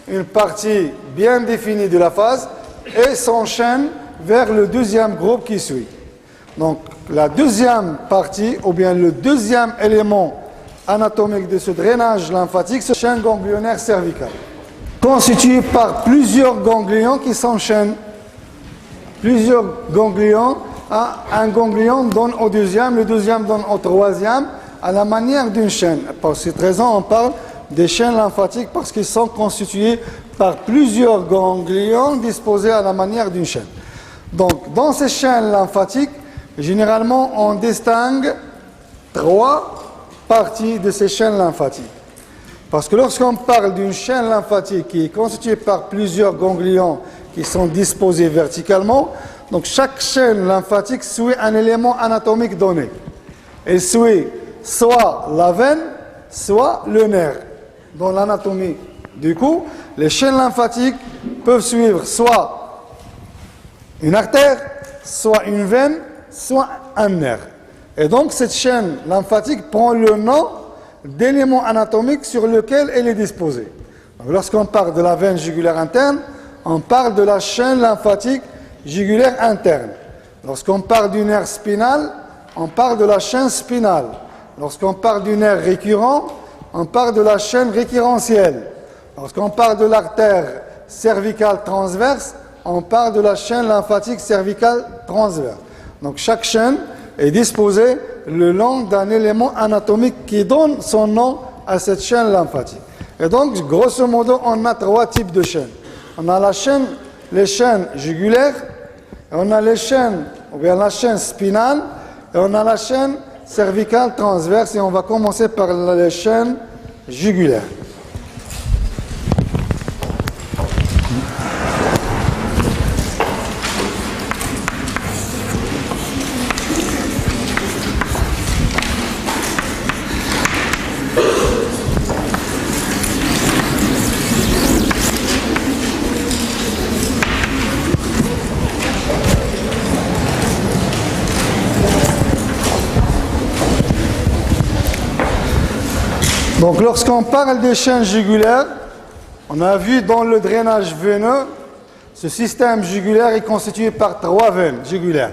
une partie bien définie de la phase et s'enchaîne vers le deuxième groupe qui suit. Donc, la deuxième partie, ou bien le deuxième élément anatomique de ce drainage lymphatique, c'est la chaîne ganglionnaire cervicale, constituée par plusieurs ganglions qui s'enchaînent. Plusieurs ganglions, un ganglion donne au deuxième, le deuxième donne au troisième, à la manière d'une chaîne. Pour cette raison, on parle des chaînes lymphatiques parce qu'ils sont constitués par plusieurs ganglions disposés à la manière d'une chaîne. Donc, dans ces chaînes lymphatiques, généralement, on distingue 3 parties de ces chaînes lymphatiques. Parce que lorsqu'on parle d'une chaîne lymphatique qui est constituée par plusieurs ganglions qui sont disposés verticalement, donc chaque chaîne lymphatique suit un élément anatomique donné. Elle suit soit la veine, soit le nerf. Dans l'anatomie du cou, les chaînes lymphatiques peuvent suivre soit une artère, soit une veine, soit un nerf. Et donc cette chaîne lymphatique prend le nom d'élément anatomique sur lequel elle est disposée. Lorsqu'on parle de la veine jugulaire interne, on parle de la chaîne lymphatique jugulaire interne. Lorsqu'on parle du nerf spinal, on parle de la chaîne spinale. Lorsqu'on parle du nerf récurrent, on parle de la chaîne récurrentielle. Lorsqu'on parle de l'artère cervicale transverse, on parle de la chaîne lymphatique cervicale transverse. Donc chaque chaîne est disposée le long d'un élément anatomique qui donne son nom à cette chaîne lymphatique. Et donc, grosso modo, on a 3 types de chaînes. On a les chaînes jugulaires, on a les chaînes, ou bien la chaîne spinale, et on a la chaîne cervicale transverse, et on va commencer par les chaînes jugulaires. Donc lorsqu'on parle des chaînes jugulaires, on a vu dans le drainage veineux, ce système jugulaire est constitué par 3 veines jugulaires.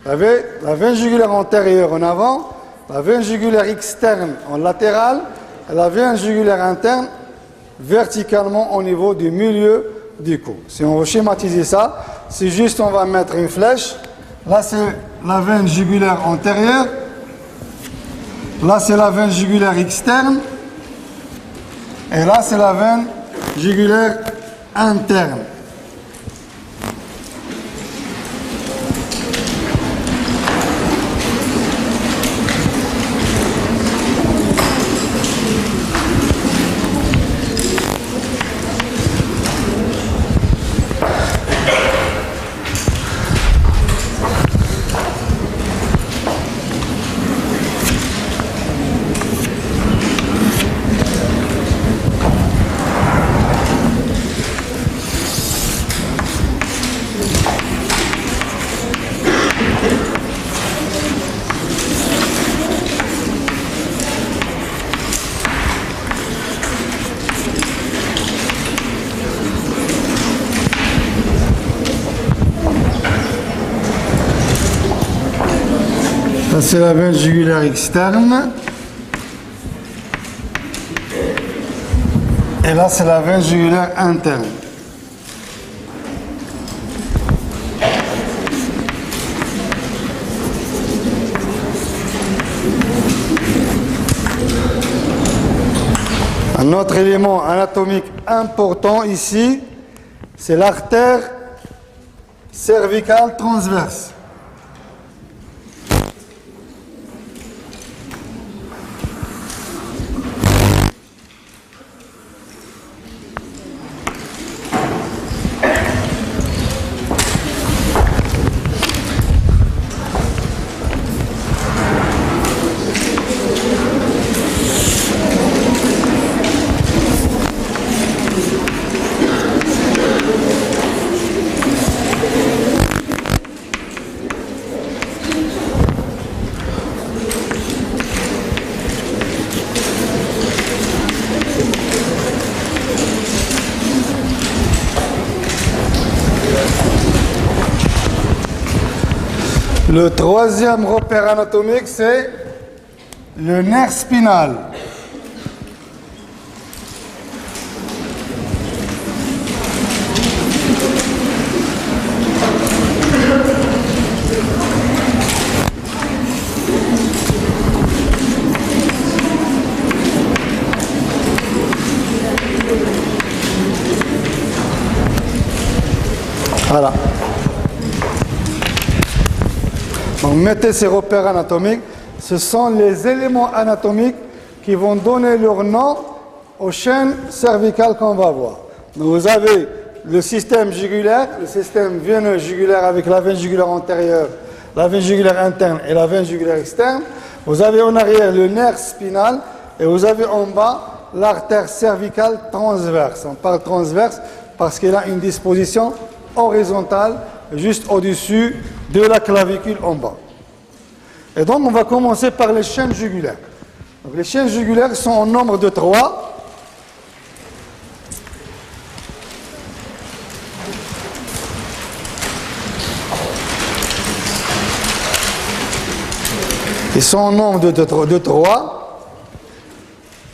Vous avez la veine jugulaire antérieure en avant, la veine jugulaire externe en latéral, et la veine jugulaire interne verticalement au niveau du milieu du cou. Si on veut schématiser ça, c'est juste on va mettre une flèche. Là c'est la veine jugulaire antérieure. Là, c'est la veine jugulaire externe. Et là, c'est la veine jugulaire interne. C'est la veine jugulaire externe. Et là, c'est la veine jugulaire interne. Un autre élément anatomique important ici, c'est l'artère cervicale transverse. Le troisième repère anatomique, c'est le nerf spinal. Voilà. Donc mettez ces repères anatomiques. Ce sont les éléments anatomiques qui vont donner leur nom aux chaînes cervicales qu'on va voir. Donc vous avez le système jugulaire, le système veineux jugulaire avec la veine jugulaire antérieure, la veine jugulaire interne et la veine jugulaire externe. Vous avez en arrière le nerf spinal et vous avez en bas l'artère cervicale transverse. On parle transverse parce qu'elle a une disposition horizontale juste au-dessus de la clavicule en bas. Et donc on va commencer par les chaînes jugulaires. Donc, les chaînes jugulaires sont au nombre de 3. Ils sont au nombre de 3,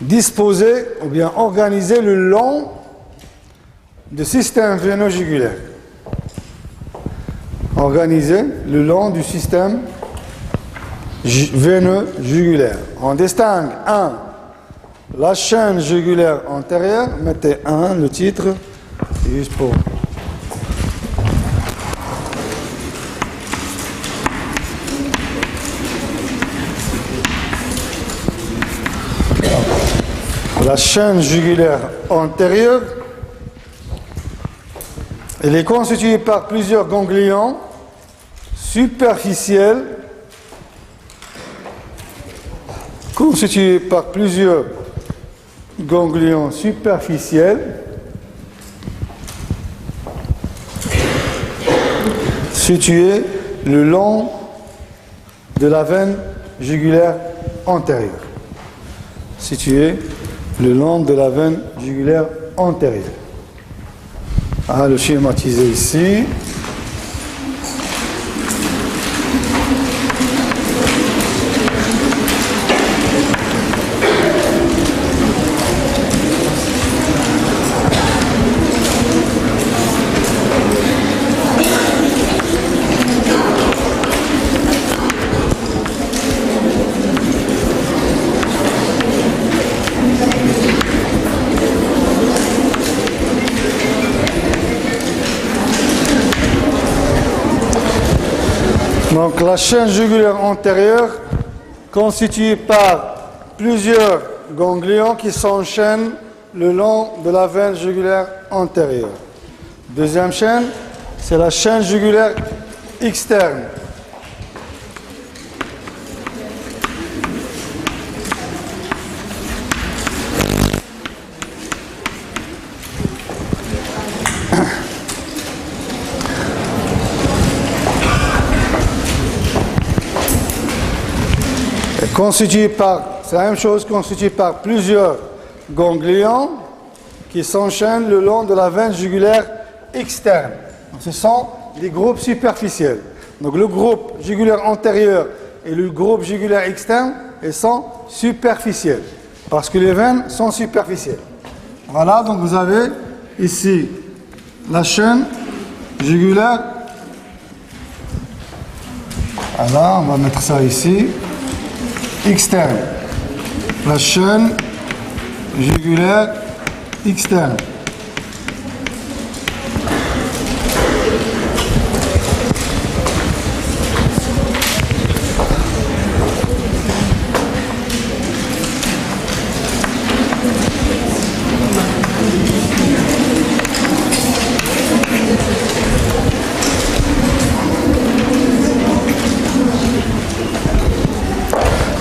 disposés ou bien organisés le long du système veineux jugulaire. Organisés le long du système veineux jugulaire. On distingue 1, la chaîne jugulaire antérieure. Mettez 1, le titre, juste pour... La chaîne jugulaire antérieure, elle est constituée par plusieurs ganglions superficiels, situés le long de la veine jugulaire antérieure. Ah, le schématisé ici. Donc la chaîne jugulaire antérieure constituée par plusieurs ganglions qui s'enchaînent le long de la veine jugulaire antérieure. Deuxième chaîne, c'est la chaîne jugulaire externe. C'est la même chose, constituée par plusieurs ganglions qui s'enchaînent le long de la veine jugulaire externe. Donc, ce sont des groupes superficiels. Donc le groupe jugulaire antérieur et le groupe jugulaire externe, ils sont superficiels parce que les veines sont superficielles. Voilà, donc vous avez ici la chaîne jugulaire. Voilà, on va mettre ça ici. Externe. La chaîne jugulaire externe.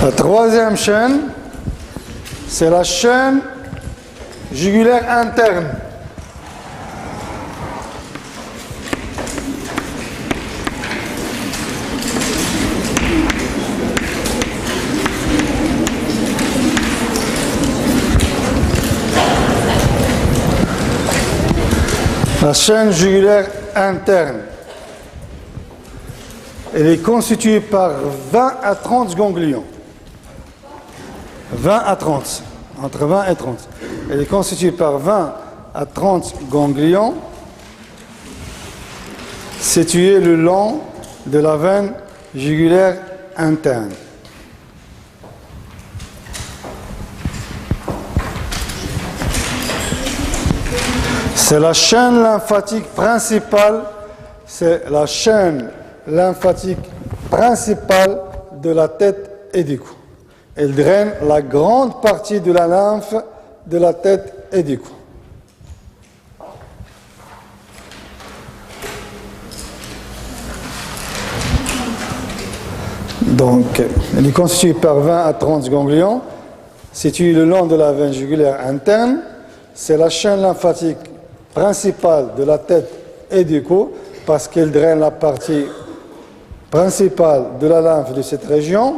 La troisième chaîne, c'est la chaîne jugulaire interne. La chaîne jugulaire interne. Elle est constituée par 20 à 30 ganglions. 20 à 30. Entre 20 et 30. Elle est constituée par 20 à 30 ganglions situés le long de la veine jugulaire interne. C'est la chaîne lymphatique principale, de la tête et du cou. Elle draine la grande partie de la lymphe de la tête et du cou. Donc, elle est constituée par 20 à 30 ganglions situés le long de la veine jugulaire interne. C'est la chaîne lymphatique principale de la tête et du cou parce qu'elle draine la partie principale de la lymphe de cette région.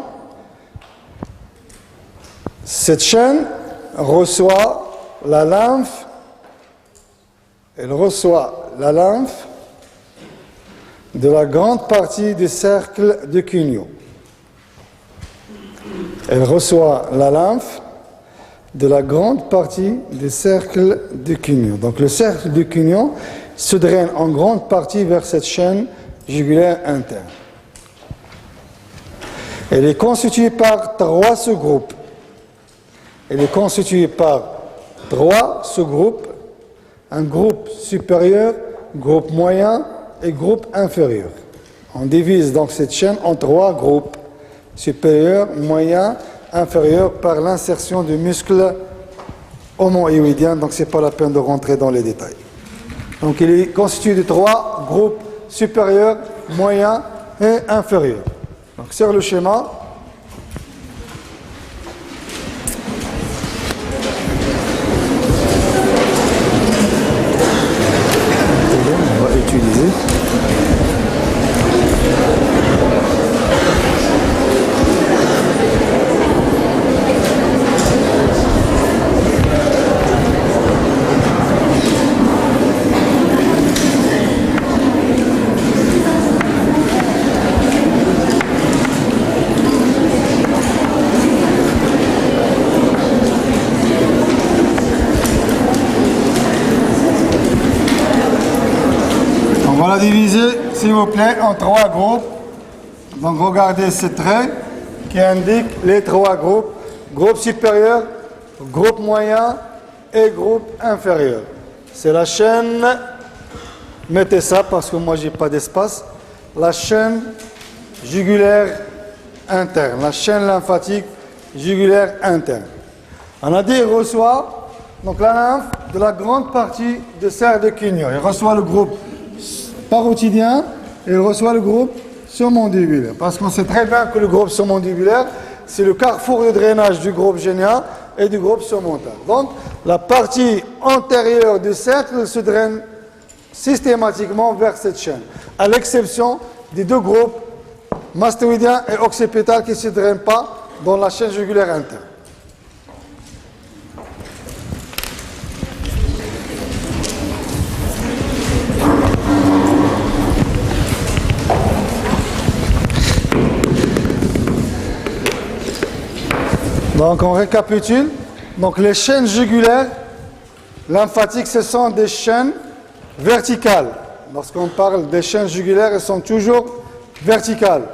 Cette chaîne reçoit la lymphe, de la grande partie du cercle de Cugno. Elle reçoit la lymphe de la grande partie du cercle de Cugno. Donc le cercle de Cugno se draine en grande partie vers cette chaîne jugulaire interne. Elle est constituée par 3 sous-groupes. Un groupe supérieur, groupe moyen et groupe inférieur. On divise donc cette chaîne en 3 groupes, supérieur, moyen, inférieur, par l'insertion du muscle homoïdien, donc ce n'est pas la peine de rentrer dans les détails. Donc il est constitué de 3 groupes supérieurs, moyens et inférieurs. Donc sur le schéma, on va utiliser. Diviser, s'il vous plaît, en 3 groupes. Donc regardez ce trait qui indique les 3 groupes. Groupe supérieur, groupe moyen et groupe inférieur. C'est la chaîne, mettez ça parce que moi j'ai pas d'espace, la chaîne jugulaire interne, la chaîne lymphatique jugulaire interne. On a dit il reçoit donc la lymphe de la grande partie de cercle de Cugno. Il reçoit le groupe parotidien et il reçoit le groupe surmandibulaire. Parce qu'on sait très bien que le groupe surmandibulaire, c'est le carrefour de drainage du groupe génial et du groupe surmontal. Donc, la partie antérieure du cercle se draine systématiquement vers cette chaîne, à l'exception des 2 groupes mastoïdien et occipétal qui ne se drainent pas dans la chaîne jugulaire interne. Donc on récapitule. Donc les chaînes jugulaires lymphatiques, ce sont des chaînes verticales. Lorsqu'on parle des chaînes jugulaires, elles sont toujours verticales.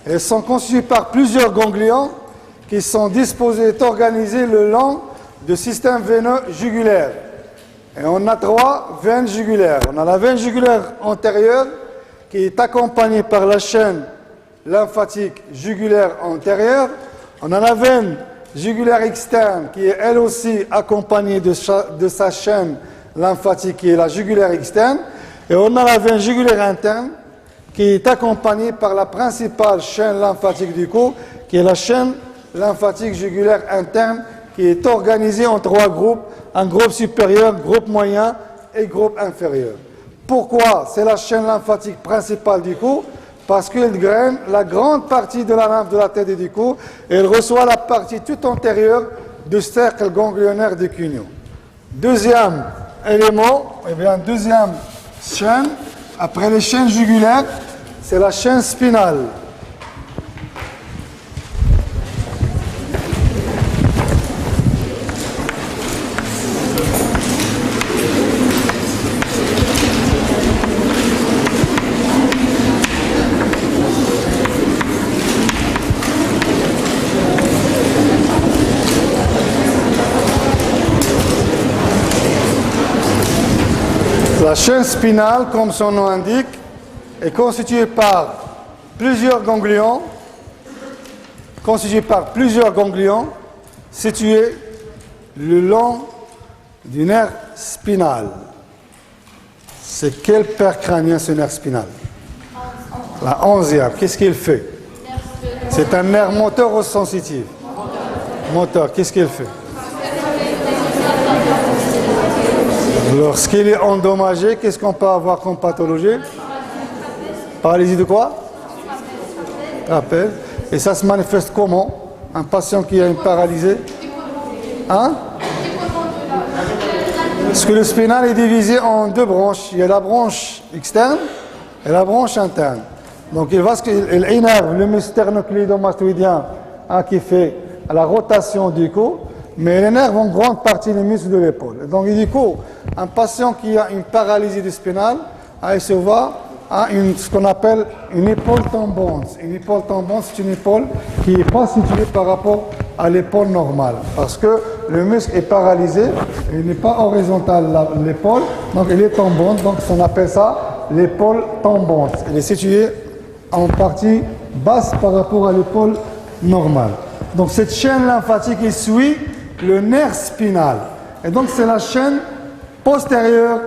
Elles sont constituées par plusieurs ganglions qui sont disposés et organisés le long du système veineux jugulaire. Et on a 3 veines jugulaires. On a la veine jugulaire antérieure qui est accompagnée par la chaîne lymphatique jugulaire antérieure. On a la veine jugulaire externe qui est elle aussi accompagnée de sa chaîne lymphatique qui est la jugulaire externe. Et on a la veine jugulaire interne qui est accompagnée par la principale chaîne lymphatique du cou qui est la chaîne lymphatique jugulaire interne qui est organisée en 3 groupes, un groupe supérieur, groupe moyen et groupe inférieur. Pourquoi c'est la chaîne lymphatique principale du cou? Parce qu'elle draine la grande partie de la lymphe de la tête et du cou et elle reçoit la partie tout antérieure du cercle ganglionnaire de Cugno. Deuxième élément, deuxième chaîne, après les chaînes jugulaires, c'est la chaîne spinale. La chaîne spinale, comme son nom indique, est constituée par plusieurs ganglions, situés le long du nerf spinal. C'est quel paire crânien ce nerf spinal? La 11e. Qu'est-ce qu'il fait? C'est un nerf moteur ou sensitif? Moteur. Qu'est-ce qu'il fait? Lorsqu'il est endommagé, qu'est-ce qu'on peut avoir comme pathologie? Paralysie de quoi? Trapèze. Et ça se manifeste comment? Un patient qui a une paralysée? Hein? Parce que le spinal est divisé en deux branches. Il y a la branche externe et la branche interne. Donc il énerve le muscle sternocleidomastoïdien qui fait la rotation du cou, mais il énerve en grande partie les muscles de l'épaule. Donc du coup, un patient qui a une paralysie du spinal, il se voit à ce qu'on appelle une épaule tombante. Une épaule tombante, c'est une épaule qui n'est pas située par rapport à l'épaule normale. Parce que le muscle est paralysé, il n'est pas horizontal l'épaule, donc il est tombante, donc on appelle ça l'épaule tombante. Elle est située en partie basse par rapport à l'épaule normale. Donc cette chaîne lymphatique, il suit le nerf spinal. Et donc c'est la chaîne postérieure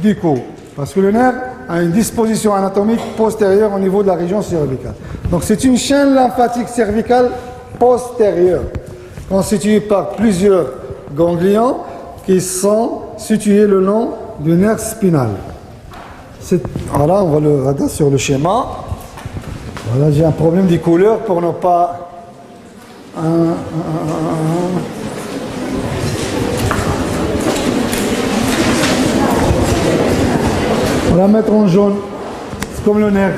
du cou. Parce que le nerf a une disposition anatomique postérieure au niveau de la région cervicale. Donc c'est une chaîne lymphatique cervicale postérieure, constituée par plusieurs ganglions qui sont situés le long du nerf spinal. Voilà, on va le regarder sur le schéma. Voilà, j'ai un problème des couleurs pour ne pas... On va la mettre en jaune, c'est comme le nerf.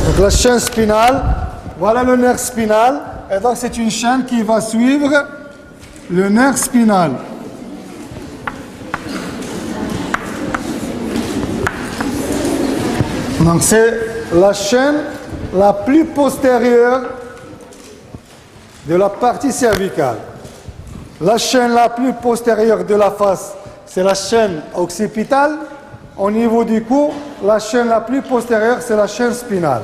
Donc la chaîne spinale, voilà le nerf spinal, et donc c'est une chaîne qui va suivre le nerf spinal. Donc c'est la chaîne la plus postérieure de la partie cervicale. La chaîne la plus postérieure de la face, c'est la chaîne occipitale. Au niveau du cou, la chaîne la plus postérieure, c'est la chaîne spinale.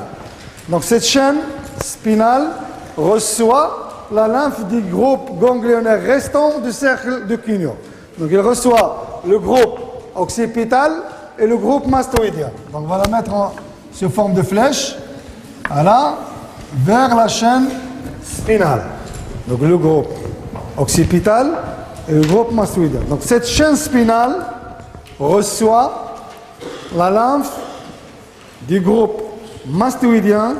Donc cette chaîne spinale reçoit la lymphe du groupe ganglionnaire restant du cercle de Cugno. Donc il reçoit le groupe occipital et le groupe mastoïdien. Donc on va la mettre sous forme de flèche, voilà, vers la chaîne spinale. Donc le groupe occipital et le groupe mastoïdien. Donc cette chaîne spinale reçoit la lymphe du groupe mastoïdien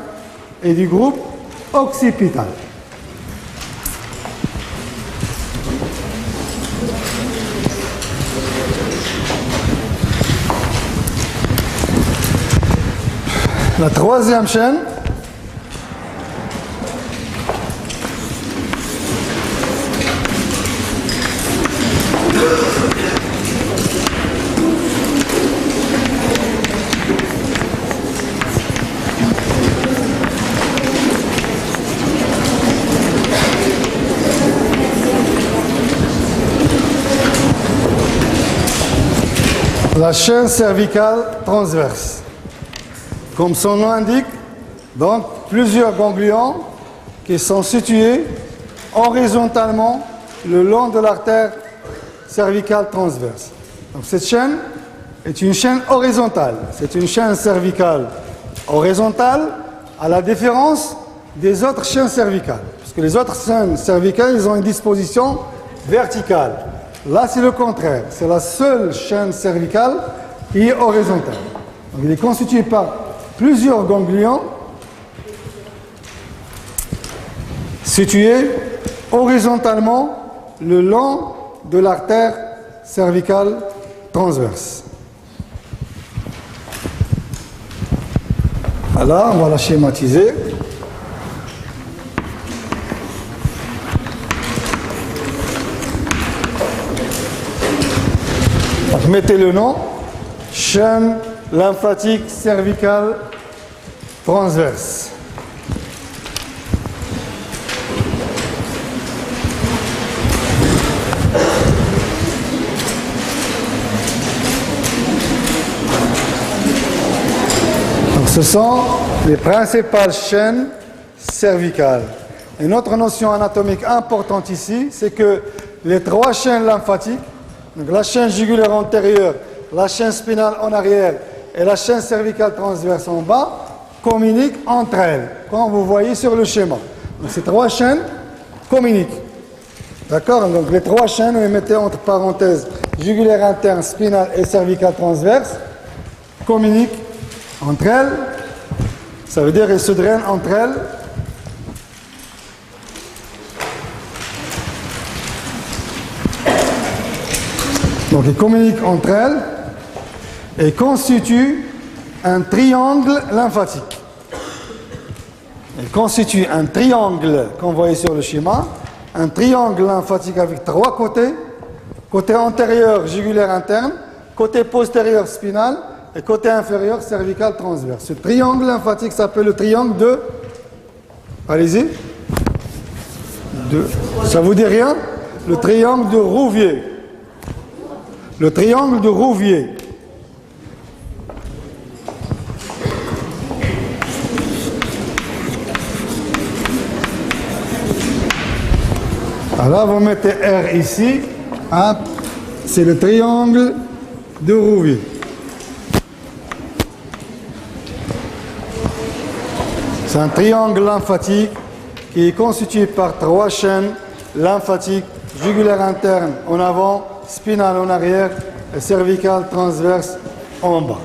et du groupe occipital. La troisième chaîne, la chaîne cervicale transverse. Comme son nom l'indique, donc plusieurs ganglions qui sont situés horizontalement le long de l'artère cervicale transverse. Donc cette chaîne est une chaîne horizontale. C'est une chaîne cervicale horizontale à la différence des autres chaînes cervicales. Parce que les autres chaînes cervicales, ils ont une disposition verticale. Là, c'est le contraire. C'est la seule chaîne cervicale qui est horizontale. Donc, il est constitué par plusieurs ganglions situés horizontalement le long de l'artère cervicale transverse. Alors, on va la schématiser. Donc, mettez le nom, chaîne lymphatique cervicale transverse. Donc, ce sont les principales chaînes cervicales. Une autre notion anatomique importante ici, c'est que les trois chaînes lymphatiques, donc la chaîne jugulaire antérieure, la chaîne spinale en arrière et la chaîne cervicale transverse en bas, communiquent entre elles, comme vous voyez sur le schéma. Donc ces trois chaînes communiquent. D'accord? Donc les trois chaînes, on les mettait entre parenthèses, jugulaire interne, spinale et cervicale transverse, communiquent entre elles. Ça veut dire qu'elles se drainent entre elles. Donc, ils communiquent entre elles et constituent un triangle lymphatique. Ils constituent un triangle, comme vous voyez sur le schéma, un triangle lymphatique avec trois côtés. Côté antérieur, jugulaire interne, côté postérieur, spinal, et côté inférieur, cervical transverse. Ce triangle lymphatique s'appelle le triangle de... Allez-y. Ça vous dit rien? Le triangle de Rouvier. Le triangle de Rouvier. Alors vous mettez R ici. C'est le triangle de Rouvier. C'est un triangle lymphatique qui est constitué par trois chaînes lymphatiques, jugulaire interne en avant, spinale en arrière et cervicale transverse en bas.